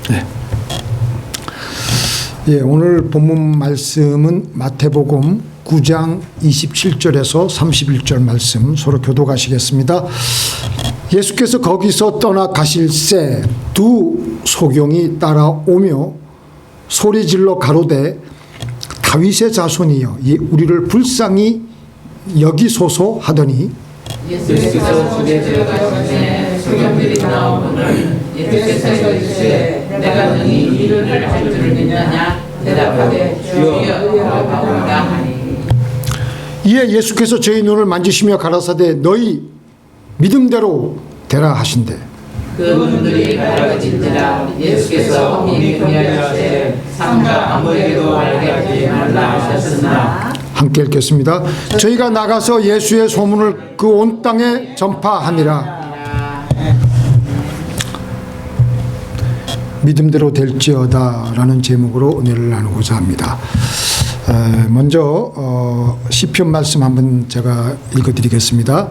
네. 예, 오늘 본문 말씀은 마태복음 9장 27절에서 31절 말씀 서로 교독하시겠습니다. 예수께서 거기서 떠나 가실새 두 소경이 따라오며 소리질러 가로되 다윗의 자손이여 우리를 불쌍히 여기소서 하더니 예수께서 집에 들어가시매 소경들이 나오거늘 예수께서 이르시되 내가 너희 일을 할 줄을 믿느냐 대답하되 주여 하옵나이다 하니 이에 예수께서 저희 눈을 만지시며 가라사대 너희 믿음대로 되라 하신대 그 눈들이 밝아진지라 예수께서 엄히 경외하시되 삼가 아무에게도 알게 하지 말라 하셨으나 함께 읽겠습니다. 저희가 나가서 예수의 소문을 그 온 땅에 전파하니라. 믿음대로 될지어다 라는 제목으로 은혜를 나누고자 합니다. 먼저 시편 말씀 한번 제가 읽어드리겠습니다.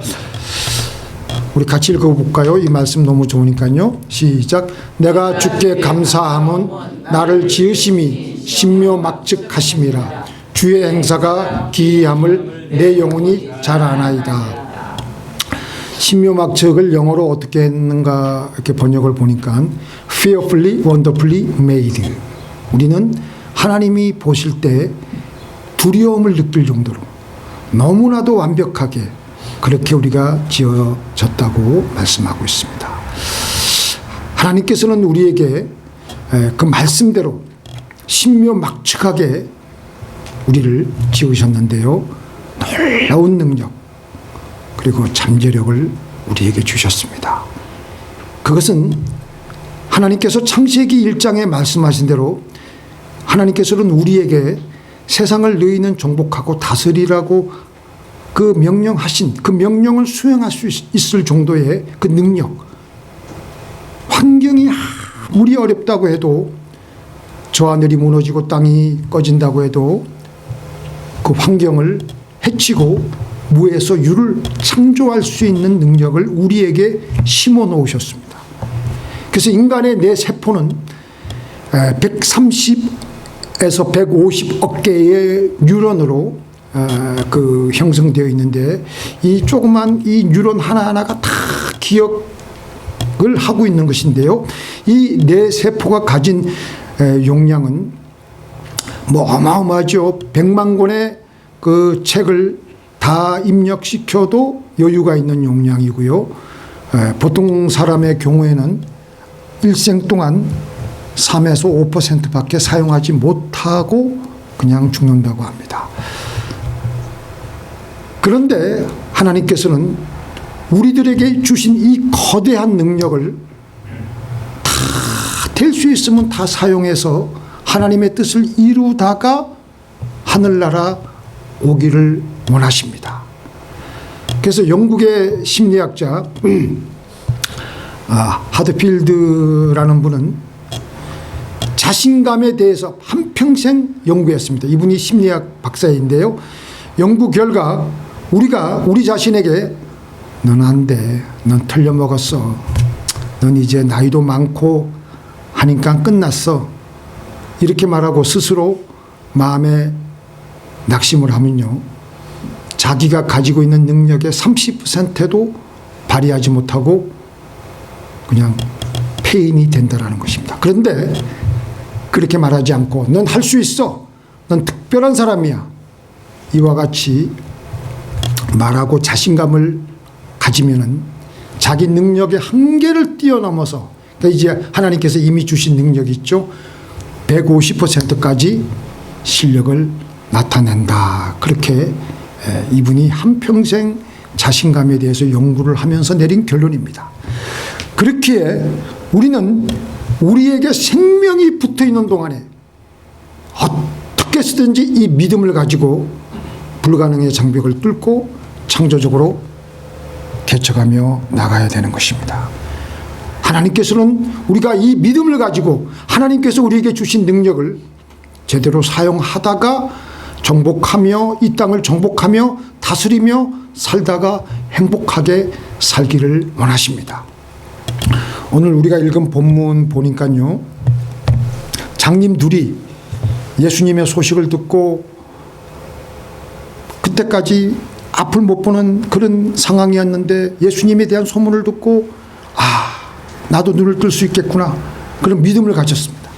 우리 같이 읽어볼까요? 이 말씀 너무 좋으니까요. 시작. 내가 주께 감사함은 나를 지으심이 신묘막측하심이라. 주의 행사가 기이함을 내 영혼이 잘 아나이다. 신묘막측을 영어로 어떻게 했는가 이렇게 번역을 보니까 fearfully, wonderfully made. 우리는 하나님이 보실 때 두려움을 느낄 정도로 너무나도 완벽하게 그렇게 우리가 지어졌다고 말씀하고 있습니다. 하나님께서는 우리에게 그 말씀대로 신묘막측하게 우리를 지으셨는데요. 놀라운 능력 그리고 잠재력을 우리에게 주셨습니다. 그것은 하나님께서 창세기 1장에 말씀하신 대로 하나님께서는 우리에게 세상을 너희는 정복하고 다스리라고 그 명령하신 그 명령을 수행할 수 있을 정도의 그 능력, 환경이 아무리 어렵다고 해도 저 하늘이 무너지고 땅이 꺼진다고 해도 그 환경을 해치고 무에서 유를 창조할 수 있는 능력을 우리에게 심어 놓으셨습니다. 그래서 인간의 뇌 세포는 130에서 150억 개의 뉴런으로 그 형성되어 있는데 이 조그만 이 뉴런 하나하나가 다 기억을 하고 있는 것인데요. 이 뇌 세포가 가진 용량은 뭐 어마어마하죠. 100만 권의 그 책을 다 입력시켜도 여유가 있는 용량이고요. 보통 사람의 경우에는 일생 동안 3에서 5%밖에 사용하지 못하고 그냥 죽는다고 합니다. 그런데 하나님께서는 우리들에게 주신 이 거대한 능력을 다 될 수 있으면 다 사용해서 하나님의 뜻을 이루다가 하늘나라 오기를 원하십니다. 그래서 영국의 심리학자 하드필드라는 분은 자신감에 대해서 한평생 연구했습니다. 이분이 심리학 박사인데요. 연구 결과 우리 자신에게 넌 안 돼. 넌 틀려먹었어. 넌 이제 나이도 많고 하니까 끝났어. 이렇게 말하고 스스로 마음에 낙심을 하면요. 자기가 가지고 있는 능력의 30%도 발휘하지 못하고 그냥 폐인이 된다라는 것입니다. 그런데 그렇게 말하지 않고 넌 할 수 있어. 넌 특별한 사람이야. 이와 같이 말하고 자신감을 가지면은 자기 능력의 한계를 뛰어넘어서 그러니까 이제 하나님께서 이미 주신 능력이 있죠. 150%까지 실력을 나타낸다. 그렇게 이분이 한평생 자신감에 대해서 연구를 하면서 내린 결론입니다. 그렇기에 우리는 우리에게 생명이 붙어 있는 동안에 어떻게 쓰든지 이 믿음을 가지고 불가능의 장벽을 뚫고 창조적으로 개척하며 나가야 되는 것입니다. 하나님께서는 우리가 이 믿음을 가지고 하나님께서 우리에게 주신 능력을 제대로 사용하다가 정복하며 이 땅을 정복하며 다스리며 살다가 행복하게 살기를 원하십니다. 오늘 우리가 읽은 본문 보니까요. 장님 둘이 예수님의 소식을 듣고 그때까지 앞을 못 보는 그런 상황이었는데 예수님에 대한 소문을 듣고 나도 눈을 뜰 수 있겠구나 그런 믿음을 가졌습니다.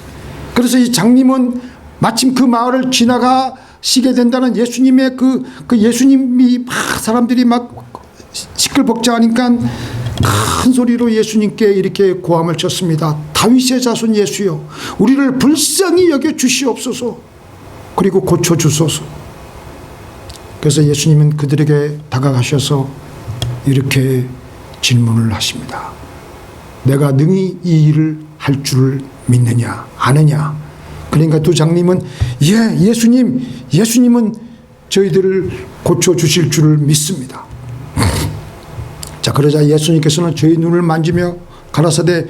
그래서 이 장님은 마침 그 마을을 지나가시게 된다는 예수님의 그 예수님이 막 사람들이 막 시끌벅적하니까 큰 소리로 예수님께 이렇게 고함을 쳤습니다. 다윗의 자손 예수여, 우리를 불쌍히 여겨 주시옵소서, 그리고 고쳐 주소서. 그래서 예수님은 그들에게 다가가셔서 이렇게 질문을 하십니다. 내가 능히 이 일을 할 줄을 믿느냐 아느냐. 그러니까 두 장님은 예수님은 저희들을 고쳐 주실 줄을 믿습니다. 자, 그러자 예수님께서는 저희 눈을 만지며 가라사대,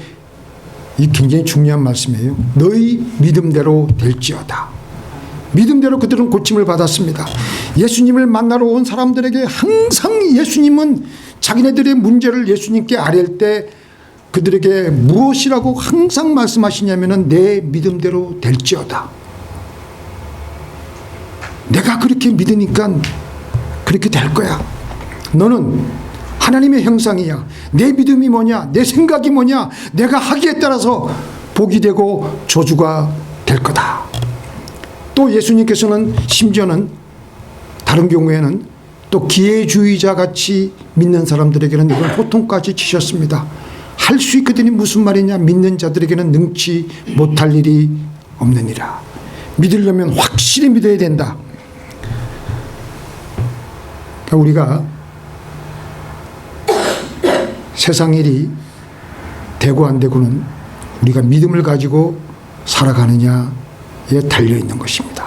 이 굉장히 중요한 말씀이에요. 너희 믿음대로 될지어다. 믿음대로 그들은 고침을 받았습니다. 예수님을 만나러 온 사람들에게 항상 예수님은 자기네들의 문제를 예수님께 아뢰을 때 그들에게 무엇이라고 항상 말씀하시냐면은 내 믿음대로 될지어다. 내가 그렇게 믿으니까 그렇게 될 거야. 너는 하나님의 형상이야. 내 믿음이 뭐냐, 내 생각이 뭐냐, 내가 하기에 따라서 복이 되고 저주가 될 거다. 또 예수님께서는 심지어는 다른 경우에는 또 기회주의자 같이 믿는 사람들에게는 이런 호통까지 치셨습니다. 할 수 있거든이 무슨 말이냐, 믿는 자들에게는 능치 못할 일이 없느니라. 믿으려면 확실히 믿어야 된다. 그러니까 우리가 세상 일이 되고 안 되고는 우리가 믿음을 가지고 살아가느냐에 달려있는 것입니다.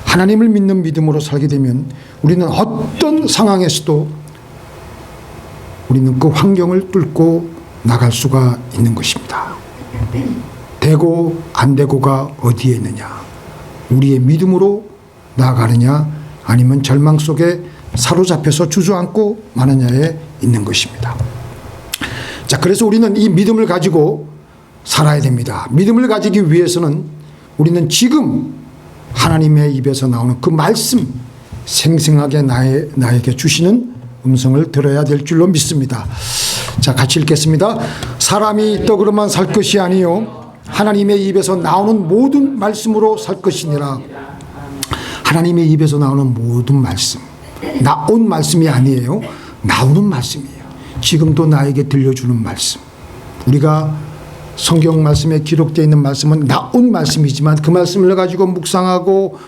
하나님을 믿는 믿음으로 살게 되면 우리는 어떤 상황에서도 우리는 그 환경을 뚫고 나갈 수가 있는 것입니다. 되고 안 되고가 어디에 있느냐, 우리의 믿음으로 나아가느냐 아니면 절망 속에 사로잡혀서 주저앉고 마느냐에 있는 것입니다. 자, 그래서 우리는 이 믿음을 가지고 살아야 됩니다. 믿음을 가지기 위해서는 우리는 지금 하나님의 입에서 나오는 그 말씀, 생생하게 나에게 주시는 음성을 들어야 될 줄로 믿습니다. 자, 같이 읽겠습니다. 사람이 떡으로만 살 것이 아니요 하나님의 입에서 나오는 모든 말씀으로 살 것이니라. 하나님의 입에서 나오는 모든 말씀, 나온 말씀이 아니에요. 나오는 말씀이에요. 지금도 나에게 들려주는 말씀. 우리가 성경 말씀에 기록되어 있는 말씀은 나온 말씀이지만 그 말씀을 가지고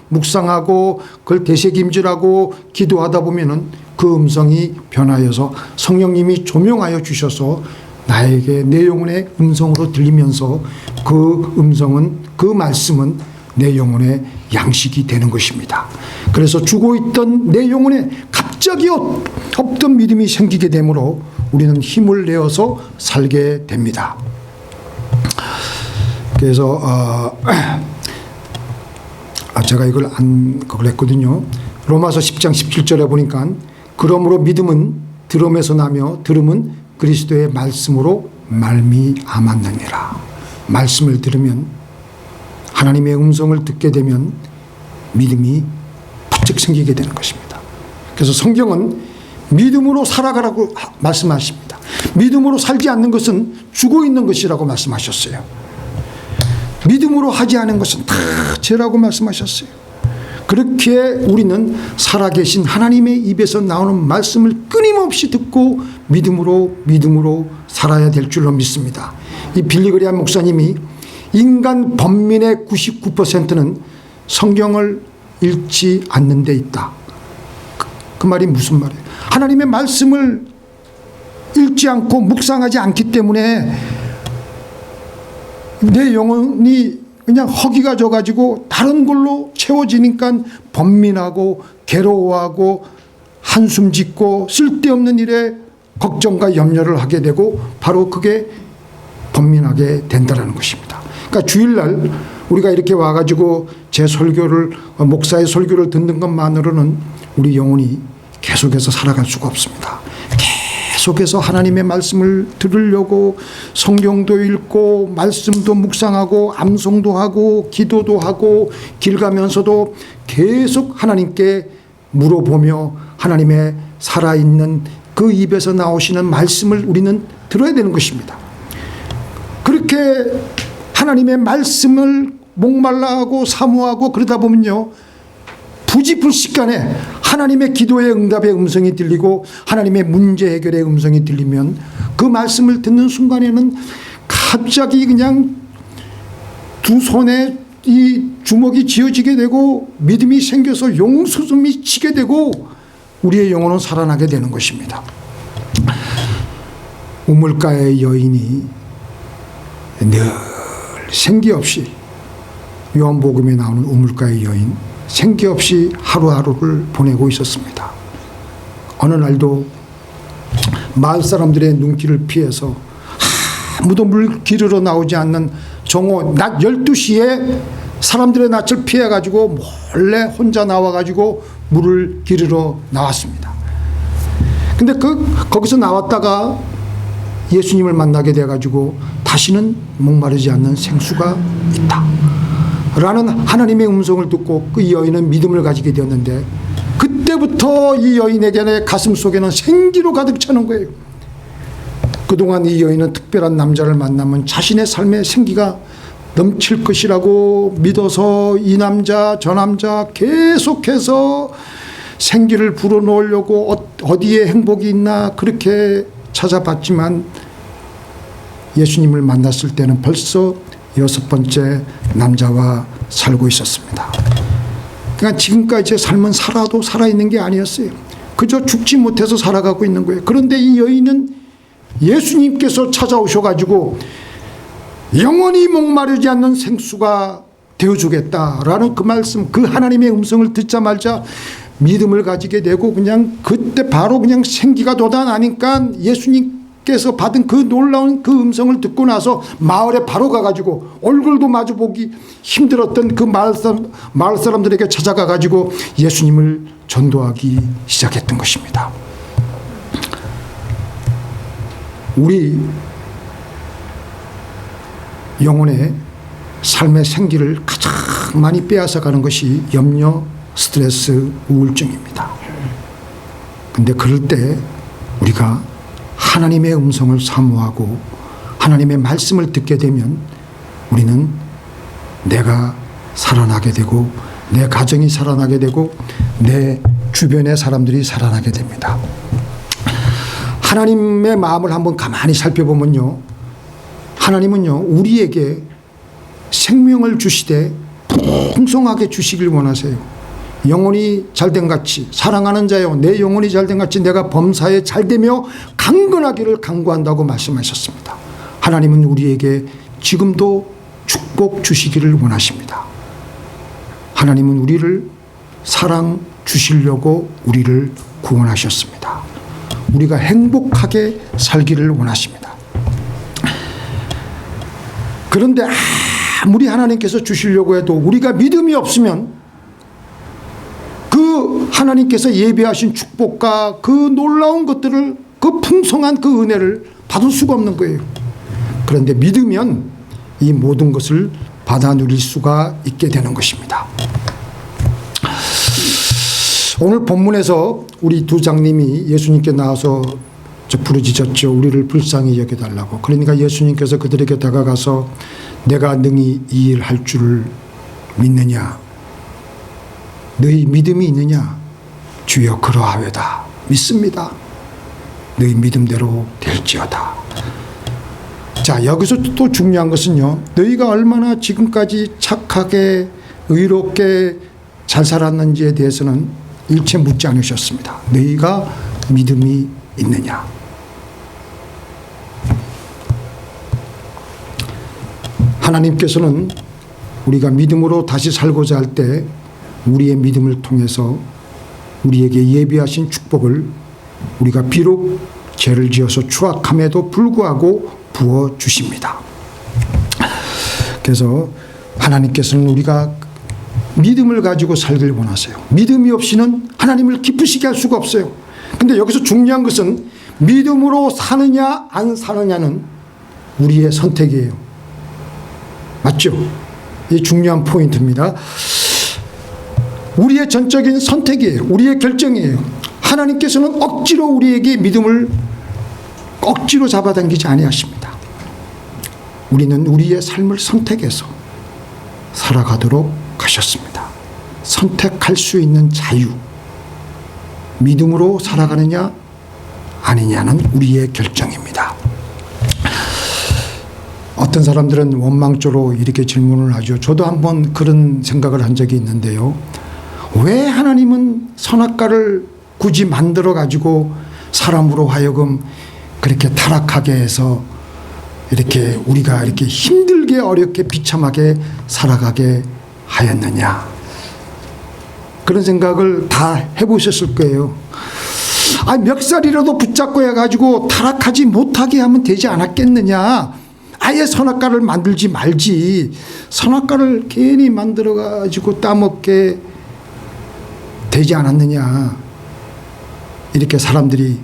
묵상하고 그걸 되새김질하고 기도하다 보면은 그 음성이 변하여서 성령님이 조명하여 주셔서 나에게 내 영혼의 음성으로 들리면서 그 음성은, 그 말씀은 내 영혼의 양식이 되는 것입니다. 그래서 죽어 있던 내 영혼에 갑자기 없던 믿음이 생기게 되므로 우리는 힘을 내어서 살게 됩니다. 그래서 제가 이걸 그걸 했거든요. 로마서 10장 17절에 보니까 그러므로 믿음은 들음에서 나며 들음은 그리스도의 말씀으로 말미암았느니라. 말씀을 들으면, 하나님의 음성을 듣게 되면 믿음이 부쩍 생기게 되는 것입니다. 그래서 성경은 믿음으로 살아가라고 말씀하십니다. 믿음으로 살지 않는 것은 죽어 있는 것이라고 말씀하셨어요. 믿음으로 하지 않은 것은 다 죄라고 말씀하셨어요. 그렇게 우리는 살아계신 하나님의 입에서 나오는 말씀을 끊임없이 듣고 믿음으로 살아야 될 줄로 믿습니다. 이 빌리그리안 목사님이 인간 범민의 99%는 성경을 읽지 않는 데 있다. 그 말이 무슨 말이에요? 하나님의 말씀을 읽지 않고 묵상하지 않기 때문에 내 영혼이 그냥 허기가 져가지고 다른 걸로 채워지니까 번민하고 괴로워하고 한숨 짓고 쓸데없는 일에 걱정과 염려를 하게 되고 바로 그게 번민하게 된다는 것입니다. 그러니까 주일날 우리가 이렇게 와가지고 제 설교를, 목사의 설교를 듣는 것만으로는 우리 영혼이 계속해서 살아갈 수가 없습니다. 계속해서 하나님의 말씀을 들으려고 성경도 읽고 말씀도 묵상하고 암송도 하고 기도도 하고 길 가면서도 계속 하나님께 물어보며 하나님의 살아있는 그 입에서 나오시는 말씀을 우리는 들어야 되는 것입니다. 그렇게 하나님의 말씀을 목말라하고 사모하고 그러다 보면요, 부지불식간에 하나님의 기도의 응답의 음성이 들리고 하나님의 문제 해결의 음성이 들리면 그 말씀을 듣는 순간에는 갑자기 그냥 두 손에 이 주먹이 쥐어지게 되고 믿음이 생겨서 용수숨이 치게 되고 우리의 영혼은 살아나게 되는 것입니다. 우물가의 여인이 늘 생기 없이, 요한복음에 나오는 우물가의 여인, 생기 없이 하루하루를 보내고 있었습니다. 어느 날도 마을 사람들의 눈길을 피해서 아무도 물 기르러 나오지 않는 정오 낮 12시에 사람들의 낯을 피해가지고 몰래 혼자 나와가지고 물을 기르러 나왔습니다. 근데 거기서 나왔다가 예수님을 만나게 돼가지고 다시는 목마르지 않는 생수가 있다 라는 하나님의 음성을 듣고 그 여인은 믿음을 가지게 되었는데, 그때부터 이 여인에게 가슴 속에는 생기로 가득 차는 거예요. 그동안 이 여인은 특별한 남자를 만나면 자신의 삶에 생기가 넘칠 것이라고 믿어서 이 남자 저 남자 계속해서 생기를 불어넣으려고 어디에 행복이 있나 그렇게 찾아봤지만 예수님을 만났을 때는 벌써 6번째 남자와 살고 있었습니다. 그러니까 지금까지 제 삶은 살아도 살아있는 게 아니었어요. 그저 죽지 못해서 살아가고 있는 거예요. 그런데 이 여인은 예수님께서 찾아오셔가지고 영원히 목마르지 않는 생수가 되어주겠다라는 그 말씀, 그 하나님의 음성을 듣자마자 믿음을 가지게 되고 그냥 그때 바로 그냥 생기가 돋아나니까 예수님께서 받은 그 놀라운 그 음성을 듣고 나서 마을에 바로 가가지고 얼굴도 마주보기 힘들었던 그 마을 사람들에게 찾아가가지고 예수님을 전도하기 시작했던 것입니다. 우리 영혼의 삶의 생기를 가장 많이 빼앗아가는 것이 염려, 스트레스, 우울증입니다. 근데 그럴 때 우리가 하나님의 음성을 사모하고 하나님의 말씀을 듣게 되면 우리는 내가 살아나게 되고 내 가정이 살아나게 되고 내 주변의 사람들이 살아나게 됩니다. 하나님의 마음을 한번 가만히 살펴보면요, 하나님은요 우리에게 생명을 주시되 풍성하게 주시길 원하세요. 영혼이 잘된 같이 사랑하는 자여 내 영혼이 잘된 같이 내가 범사에 잘되며 강건하기를 간구한다고 말씀하셨습니다. 하나님은 우리에게 지금도 축복 주시기를 원하십니다. 하나님은 우리를 사랑 주시려고 우리를 구원하셨습니다. 우리가 행복하게 살기를 원하십니다. 그런데 아무리 하나님께서 주시려고 해도 우리가 믿음이 없으면 그 하나님께서 예비하신 축복과 그 놀라운 것들을, 그 풍성한 그 은혜를 받을 수가 없는 거예요. 그런데 믿으면 이 모든 것을 받아 누릴 수가 있게 되는 것입니다. 오늘 본문에서 우리 두 장님이 예수님께 나와서 부르짖었죠. 우리를 불쌍히 여겨달라고. 그러니까 예수님께서 그들에게 다가가서 내가 능히 이 일 할 줄을 믿느냐? 너희 믿음이 있느냐? 주여 그러하외다. 믿습니다. 너희 믿음대로 될지어다. 자, 여기서 또 중요한 것은요, 너희가 얼마나 지금까지 착하게 의롭게 잘 살았는지에 대해서는 일체 묻지 않으셨습니다. 너희가 믿음이 있느냐? 하나님께서는 우리가 믿음으로 다시 살고자 할 때 우리의 믿음을 통해서 우리에게 예비하신 축복을 우리가 비록 죄를 지어서 추악함에도 불구하고 부어주십니다. 그래서 하나님께서는 우리가 믿음을 가지고 살길 원하세요. 믿음이 없이는 하나님을 기쁘시게 할 수가 없어요. 근데 여기서 중요한 것은 믿음으로 사느냐 안 사느냐는 우리의 선택이에요. 맞죠? 이 중요한 포인트입니다. 우리의 전적인 선택이에요. 우리의 결정이에요. 하나님께서는 억지로 우리에게 믿음을 억지로 잡아당기지 아니하십니다. 우리는 우리의 삶을 선택해서 살아가도록 하셨습니다. 선택할 수 있는 자유, 믿음으로 살아가느냐 아니냐는 우리의 결정입니다. 어떤 사람들은 원망조로 이렇게 질문을 하죠. 저도 한번 그런 생각을 한 적이 있는데요. 왜 하나님은 선악과를 굳이 만들어 가지고 사람으로 하여금 그렇게 타락하게 해서 이렇게 우리가 이렇게 힘들게 어렵게 비참하게 살아가게 하였느냐. 그런 생각을 다 해보셨을 거예요. 멱살이라도 붙잡고 해가지고 타락하지 못하게 하면 되지 않았겠느냐. 아예 선악과를 만들지 말지. 선악과를 괜히 만들어가지고 따먹게 되지 않았느냐. 이렇게 사람들이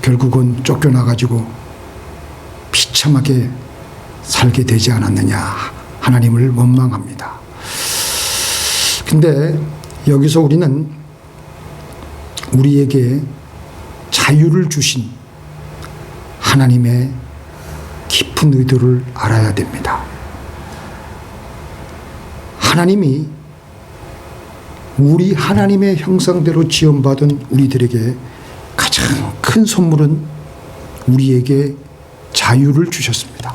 결국은 쫓겨나가지고 비참하게 살게 되지 않았느냐. 하나님을 원망합니다. 근데 여기서 우리는 우리에게 자유를 주신 하나님의 깊은 의도를 알아야 됩니다. 하나님이 우리 하나님의 형상대로 지음받은 우리들에게 가장 큰 선물은 우리에게 자유를 주셨습니다.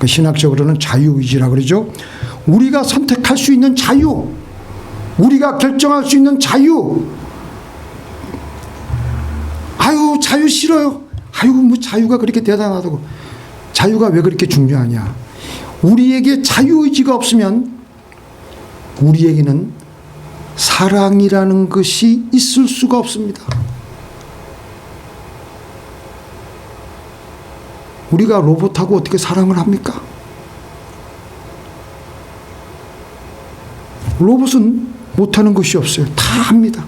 신학적으로는 자유의지라고 그러죠. 우리가 선택할 수 있는 자유, 우리가 결정할 수 있는 자유. 자유 싫어요. 뭐 자유가 그렇게 대단하다고. 자유가 왜 그렇게 중요하냐. 우리에게 자유의지가 없으면 우리에게는 사랑이라는 것이 있을 수가 없습니다. 우리가 로봇하고 어떻게 사랑을 합니까? 로봇은 못하는 것이 없어요. 다 합니다.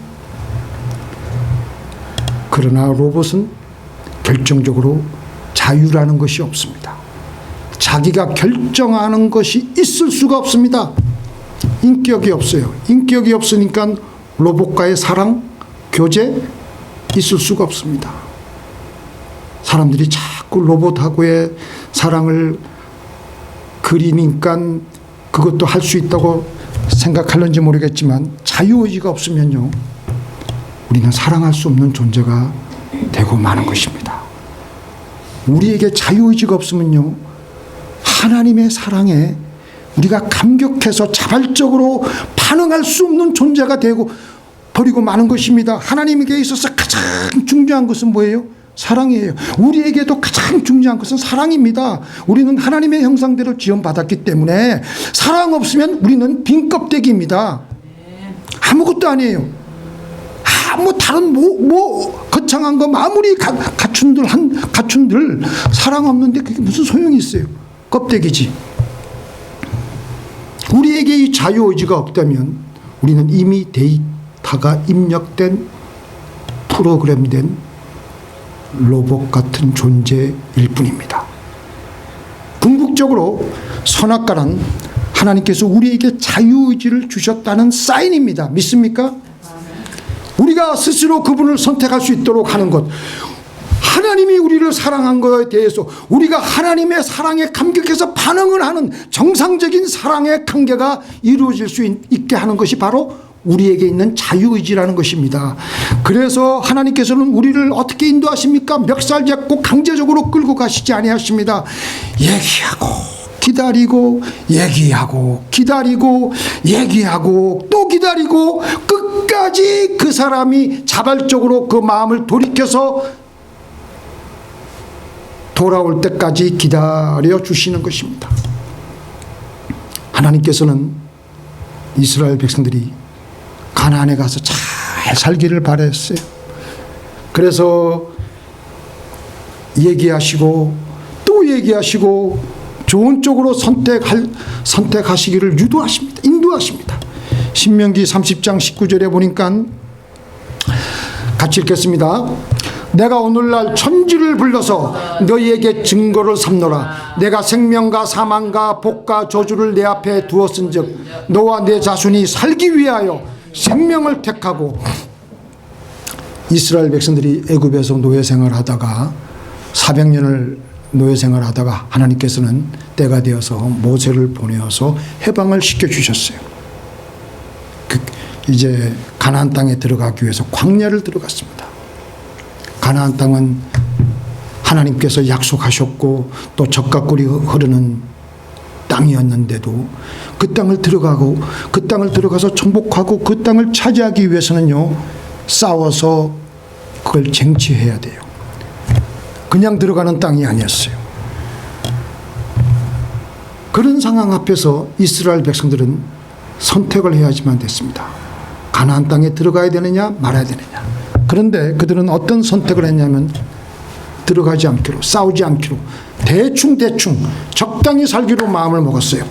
그러나 로봇은 결정적으로 자유라는 것이 없습니다. 자기가 결정하는 것이 있을 수가 없습니다. 인격이 없어요. 인격이 없으니까 로봇과의 사랑, 교제 있을 수가 없습니다. 사람들이 자꾸 로봇하고의 사랑을 그리니까 그것도 할 수 있다고 생각하는지 모르겠지만 자유의지가 없으면요, 우리는 사랑할 수 없는 존재가 되고 마는 것입니다. 우리에게 자유의지가 없으면요, 하나님의 사랑에 우리가 감격해서 자발적으로 반응할 수 없는 존재가 되고 버리고 마는 것입니다. 하나님에게 있어서 가장 중요한 것은 뭐예요? 사랑이에요. 우리에게도 가장 중요한 것은 사랑입니다. 우리는 하나님의 형상대로 지음받았기 때문에 사랑 없으면 우리는 빈 껍데기입니다. 아무것도 아니에요. 다른 거창한 거 아무리 갖춘들 사랑 없는데 그게 무슨 소용이 있어요? 껍데기지. 우리에게 이 자유의지가 없다면 우리는 이미 데이터가 입력된 프로그램된 로봇 같은 존재일 뿐입니다. 궁극적으로 선악과는 하나님께서 우리에게 자유의지를 주셨다는 사인입니다. 믿습니까? 우리가 스스로 그분을 선택할 수 있도록 하는 것, 하나님이 우리를 사랑한 것에 대해서 우리가 하나님의 사랑에 감격해서 반응을 하는 정상적인 사랑의 관계가 이루어질 수 있게 하는 것이 바로 우리에게 있는 자유의지라는 것입니다. 그래서 하나님께서는 우리를 어떻게 인도하십니까? 멱살 잡고 강제적으로 끌고 가시지 아니하십니다. 얘기하고 기다리고 얘기하고 기다리고 얘기하고 또 기다리고 끝까지 그 사람이 자발적으로 그 마음을 돌이켜서 돌아올 때까지 기다려 주시는 것입니다. 하나님께서는 이스라엘 백성들이 가나안에 가서 잘 살기를 바랬어요. 그래서 얘기하시고 또 얘기하시고 좋은 쪽으로 선택하시기를 유도하십니다. 인도하십니다. 신명기 30장 19절에 보니까 같이 읽겠습니다. 내가 오늘날 천지를 불러서 너희에게 증거를 삼노라. 내가 생명과 사망과 복과 저주를 내 앞에 두었은즉 너와 내 자손이 살기 위하여 생명을 택하고. 이스라엘 백성들이 애굽에서 노예 생활하다가 400년을 노예 생활하다가 하나님께서는 때가 되어서 모세를 보내어서 해방을 시켜주셨어요. 이제 가나안 땅에 들어가기 위해서 광야를 들어갔습니다. 가나안 땅은 하나님께서 약속하셨고 또 젖과 꿀이 흐르는 땅이었는데도 그 땅을 들어가고 그 땅을 들어가서 정복하고 그 땅을 차지하기 위해서는요, 싸워서 그걸 쟁취해야 돼요. 그냥 들어가는 땅이 아니었어요. 그런 상황 앞에서 이스라엘 백성들은 선택을 해야지만 됐습니다. 가나안 땅에 들어가야 되느냐 말아야 되느냐. 그런데 그들은 어떤 선택을 했냐면 들어가지 않기로, 싸우지 않기로, 대충 적당히 살기로 마음을 먹었어요.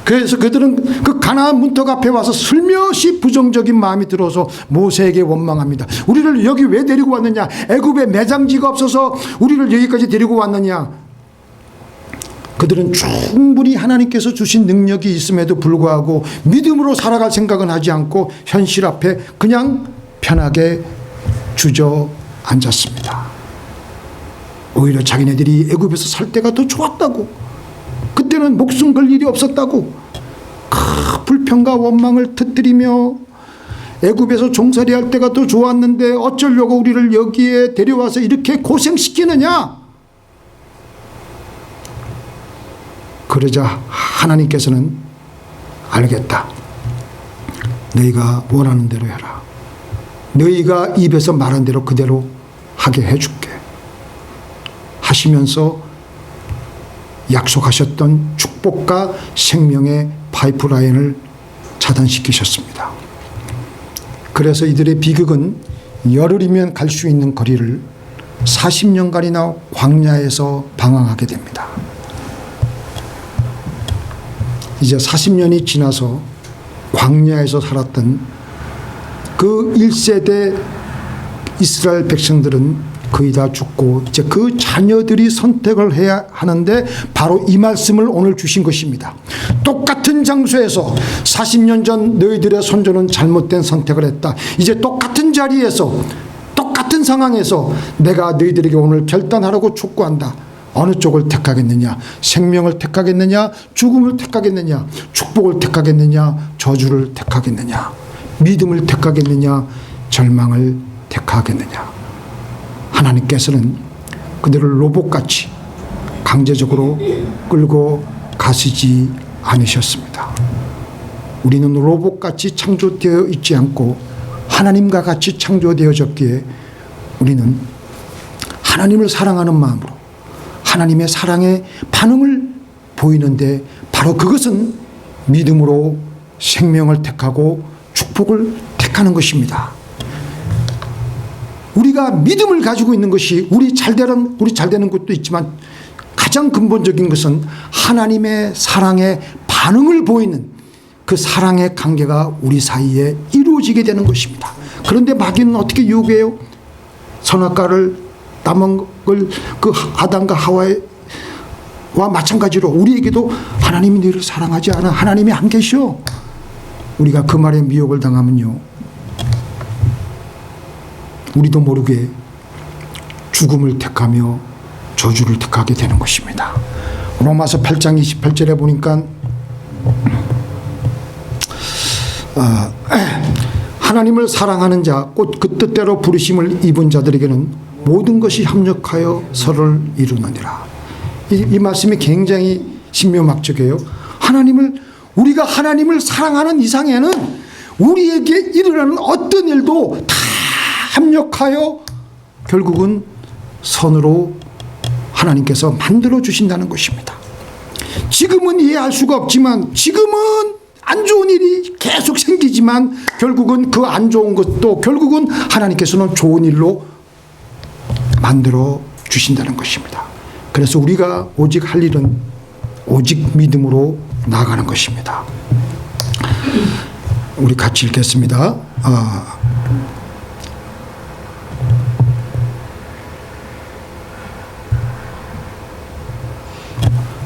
그래서 그들은 그 가나안 문턱 앞에 와서 슬며시 부정적인 마음이 들어서 모세에게 원망합니다. 우리를 여기 왜 데리고 왔느냐? 애굽에 매장지가 없어서 우리를 여기까지 데리고 왔느냐? 그들은 충분히 하나님께서 주신 능력이 있음에도 불구하고 믿음으로 살아갈 생각은 하지 않고 현실 앞에 그냥 편하게 주저앉았습니다. 오히려 자기네들이 애굽에서 살 때가 더 좋았다고, 그때는 목숨 걸 일이 없었다고 불평과 원망을 터뜨리며 애굽에서 종살이 할 때가 더 좋았는데 어쩌려고 우리를 여기에 데려와서 이렇게 고생시키느냐. 그러자 하나님께서는 알겠다. 너희가 원하는 대로 해라. 너희가 입에서 말한 대로 그대로 하게 해줄게 하시면서 약속하셨던 축복과 생명의 파이프라인을 차단시키셨습니다. 그래서 이들의 비극은 열흘이면 갈 수 있는 거리를 40년간이나 광야에서 방황하게 됩니다. 이제 40년이 지나서 광야에서 살았던 그 1세대 이스라엘 백성들은 거의 다 죽고 이제 그 자녀들이 선택을 해야 하는데 바로 이 말씀을 오늘 주신 것입니다. 똑같은 장소에서 40년 전 너희들의 선조는 잘못된 선택을 했다. 이제 똑같은 자리에서 똑같은 상황에서 내가 너희들에게 오늘 결단하라고 촉구한다. 어느 쪽을 택하겠느냐? 생명을 택하겠느냐? 죽음을 택하겠느냐? 축복을 택하겠느냐? 저주를 택하겠느냐? 믿음을 택하겠느냐? 절망을 택하겠느냐? 하나님께서는 그들을 로봇같이 강제적으로 끌고 가시지 않으셨습니다. 우리는 로봇같이 창조되어 있지 않고 하나님과 같이 창조되어졌기에 우리는 하나님을 사랑하는 마음으로 하나님의 사랑의 반응을 보이는데 바로 그것은 믿음으로 생명을 택하고 축복을 택하는 것입니다. 우리가 믿음을 가지고 있는 것이 우리 잘 되는 것도 있지만 가장 근본적인 것은 하나님의 사랑의 반응을 보이는 그 사랑의 관계가 우리 사이에 이루어지게 되는 것입니다. 그런데 마귀는 어떻게 유혹해요? 선악과를 따먹을 그 아담과 하와와 마찬가지로 우리에게도 하나님이 너희를 사랑하지 않아, 하나님이 안 계셔. 우리가 그 말에 미혹을 당하면요, 우리도 모르게 죽음을 택하며 저주를 택하게 되는 것입니다. 로마서 8장 28절에 보니까 하나님을 사랑하는 자, 곧 그 뜻대로 부르심을 입은 자들에게는 모든 것이 협력하여 서로를 이루느니라. 이 말씀이 굉장히 신묘막적이에요. 우리가 하나님을 사랑하는 이상에는 우리에게 일어나는 어떤 일도 다 협력하여 결국은 선으로 하나님께서 만들어 주신다는 것입니다. 지금은 이해할 수가 없지만, 지금은 안 좋은 일이 계속 생기지만 결국은 그 안 좋은 것도 결국은 하나님께서는 좋은 일로 만들어 주신다는 것입니다. 그래서 우리가 오직 할 일은 오직 믿음으로 나아가는 것입니다. 우리 같이 읽겠습니다.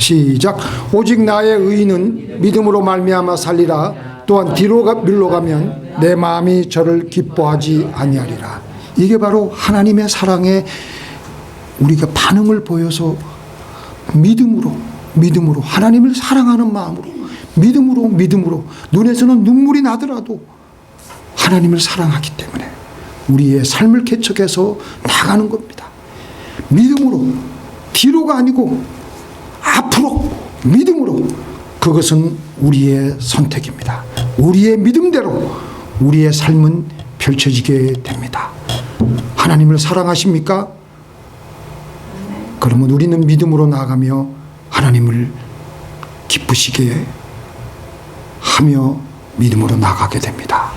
시작. 오직 나의 의인은 믿음으로 말미암아 살리라. 또한 뒤로 물러가면 내 마음이 저를 기뻐하지 아니하리라. 이게 바로 하나님의 사랑에 우리가 반응을 보여서 믿음으로 하나님을 사랑하는 마음으로 믿음으로 눈에서는 눈물이 나더라도 하나님을 사랑하기 때문에 우리의 삶을 개척해서 나가는 겁니다. 믿음으로, 뒤로가 아니고 앞으로 믿음으로. 그것은 우리의 선택입니다. 우리의 믿음대로 우리의 삶은 펼쳐지게 됩니다. 하나님을 사랑하십니까? 그러면 우리는 믿음으로 나아가며 하나님을 기쁘시게 하며 믿음으로 나가게 됩니다.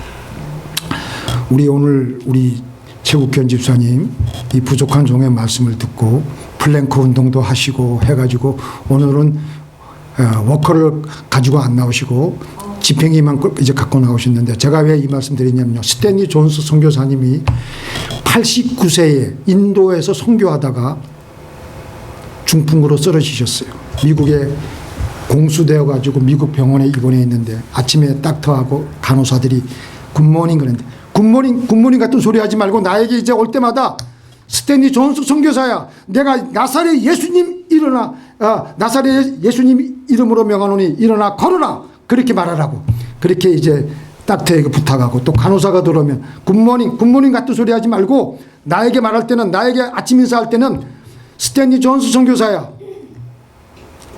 우리 최국현 집사님 이 부족한 종의 말씀을 듣고 플랭크 운동도 하시고 해가지고 오늘은 워커를 가지고 안 나오시고 지팽이만 이제 갖고 나오셨는데, 제가 왜 이 말씀 드리냐면요, 스탠리 존스 선교사님이 89세에 인도에서 선교하다가 중풍으로 쓰러지셨어요. 미국에 공수되어 가지고 미국 병원에 입원해 있는데 아침에 닥터하고 간호사들이 굿모닝 그랬는데, 굿모닝 같은 소리 하지 말고 나에게 이제 올 때마다 스탠리 존스 선교사야, 내가 나사렛 예수님 일어나, 나사렛 예수님 이름으로 명하노니 일어나 걸어라, 그렇게 말하라고. 그렇게 이제 닥터에게 부탁하고, 또 간호사가 들어오면 굿모닝 같은 소리 하지 말고 나에게 말할 때는, 나에게 아침 인사할 때는 스탠리 존스 선교사야,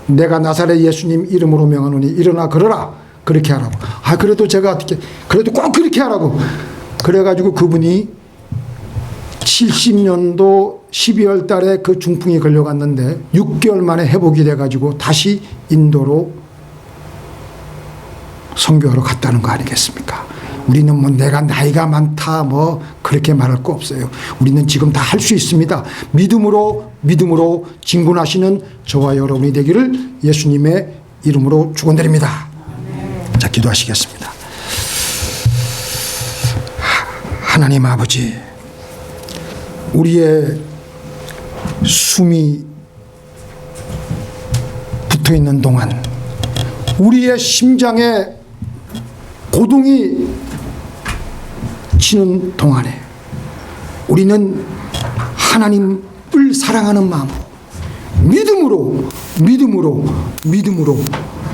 내가 나사렛 예수님 이름으로 명하노니 일어나 걸어라, 그렇게 하라고. 그래도 제가 어떻게, 그래도 꼭 그렇게 하라고. 그래가지고 그분이 70년도 12월 달에 그 중풍이 걸려갔는데 6개월 만에 회복이 돼가지고 다시 인도로 선교하러 갔다는 거 아니겠습니까? 우리는 뭐 내가 나이가 많다 뭐 그렇게 말할 거 없어요. 우리는 지금 다 할 수 있습니다. 믿음으로 진군하시는 저와 여러분이 되기를 예수님의 이름으로 축원드립니다. 자, 기도하시겠습니다. 하나님 아버지, 우리의 숨이 붙어 있는 동안, 우리의 심장에 고동이 치는 동안에 우리는 하나님을 사랑하는 마음으로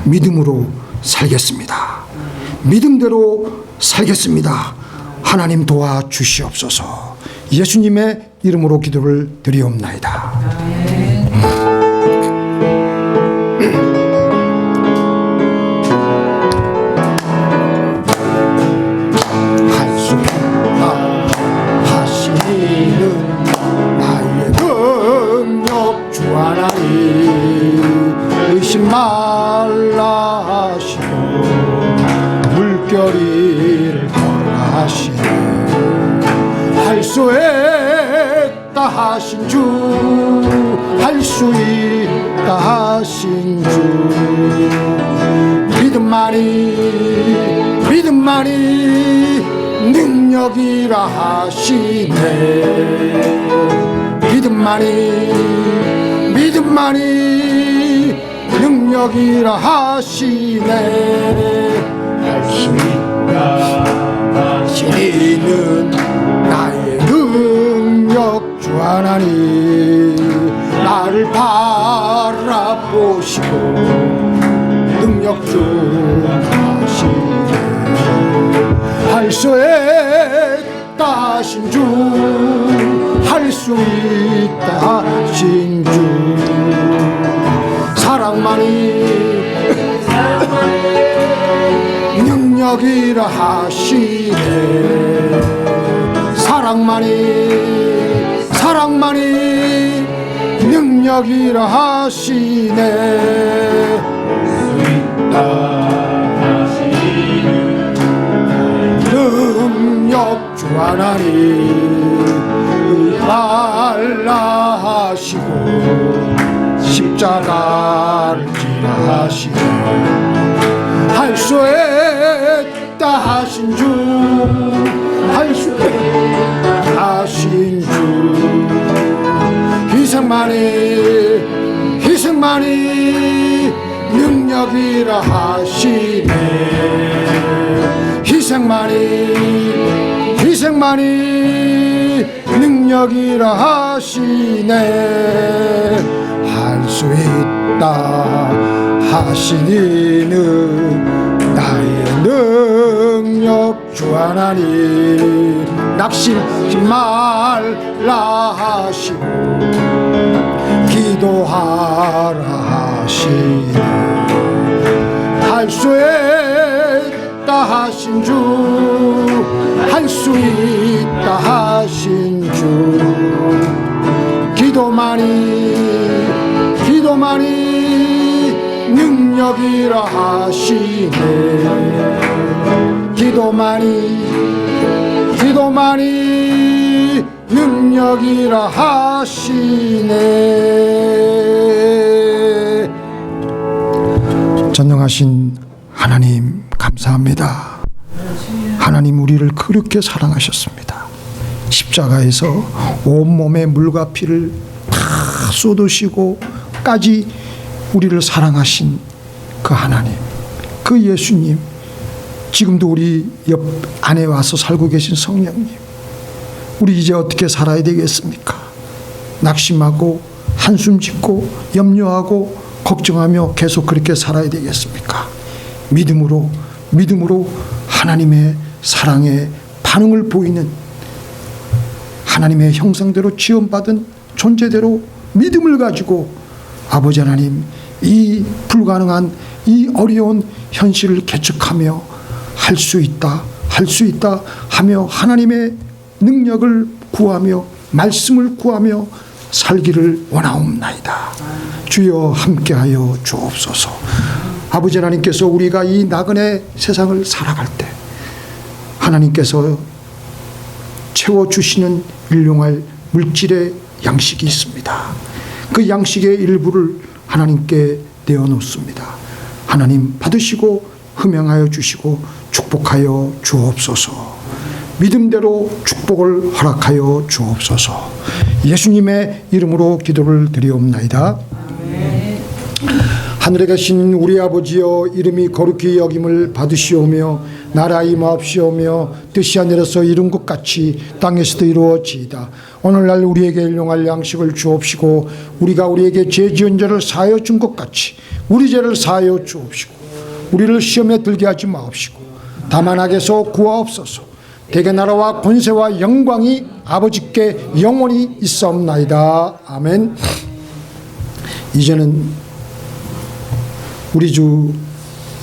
믿음으로 살겠습니다. 믿음대로 살겠습니다. 하나님 도와주시옵소서. 예수님의 이름으로 기도를 드리옵나이다. 할 수 있다 하시는 나의 능력 주 하나님, 의심 말라 하시고 물결을 걸어하시네. 할 수 있다 하신 주, 할 수 있다 하신 주, 믿음만이 능력이라 하시네. 믿음만이 능력이라 하시네. 할 수 있다 하시는 나의 능력 주 하나님, 나를 바라보시고 능력 주 하시네. 할 수 있다 하신 주, 할 수 있다 하신 주, 사랑만이 능력이라 하시네. 사랑만이 능력이라 하시네. 능력 주 하나님, 말라 하시고 십자가를 지라 하시네. 할 수 있다 하신 주, 할 수 있다 하신 주, 희생만이 능력이라 하시네. 희생만이 능력이라 하시네. 할 수 있다 하시니는 나의 능력 주 하나님. 낙심하지 말라 하시고 기도하라 하시네. 할 수 있다 하신 주, 할 수 있다 하신 주. 기도만이 능력이라 하시네. 기도만이 능력이라 하시네. 전능하신 하나님 감사합니다. 하나님 우리를 그렇게 사랑하셨습니다. 십자가에서 온몸에 물과 피를 다 쏟으시고까지 우리를 사랑하신 그 하나님, 그 예수님, 지금도 우리 옆 안에 와서 살고 계신 성령님, 우리 이제 어떻게 살아야 되겠습니까? 낙심하고 한숨 짓고 염려하고 걱정하며 계속 그렇게 살아야 되겠습니까? 믿음으로 하나님의 사랑의 반응을 보이는, 하나님의 형상대로 지음받은 존재대로 믿음을 가지고 아버지 하나님, 이 불가능한 이 어려운 현실을 개척하며 할 수 있다 하며 하나님의 능력을 구하며 말씀을 구하며 살기를 원하옵나이다. 주여 함께하여 주옵소서. 아버지 하나님께서 우리가 이 나그네 세상을 살아갈 때 하나님께서 채워주시는 일용할 물질의 양식이 있습니다. 그 양식의 일부를 하나님께 내어놓습니다. 하나님 받으시고 흠양하여 주시고 축복하여 주옵소서. 믿음대로 축복을 허락하여 주옵소서. 예수님의 이름으로 기도를 드리옵나이다. 하늘에 계신 우리 아버지여, 이름이 거룩히 여김을 받으시오며 나라 임하옵시오며 뜻이 하늘에서 이룬 것 같이 땅에서도 이루어지이다. 오늘날 우리에게 일용할 양식을 주옵시고 우리가 우리에게 죄 지은 자를 사하여 준 것 같이 우리 죄를 사하여 주옵시고 우리를 시험에 들게 하지 마옵시고 다만 악에서 구하옵소서. 대개 나라와 권세와 영광이 아버지께 영원히 있사옵나이다. 아멘. 이제는 우리 주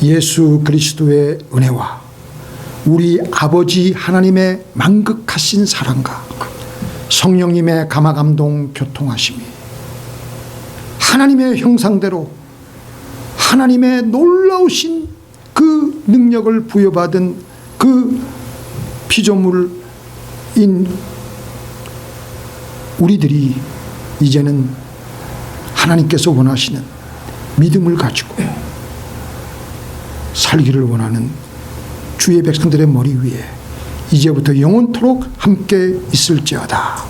예수 그리스도의 은혜와 우리 아버지 하나님의 만극하신 사랑과 성령님의 감화감동 교통하심이 하나님의 형상대로 하나님의 놀라우신 그 능력을 부여받은 그 피조물인 우리들이 이제는 하나님께서 원하시는 믿음을 가지고 살기를 원하는 주의 백성들의 머리 위에 이제부터 영원토록 함께 있을지어다.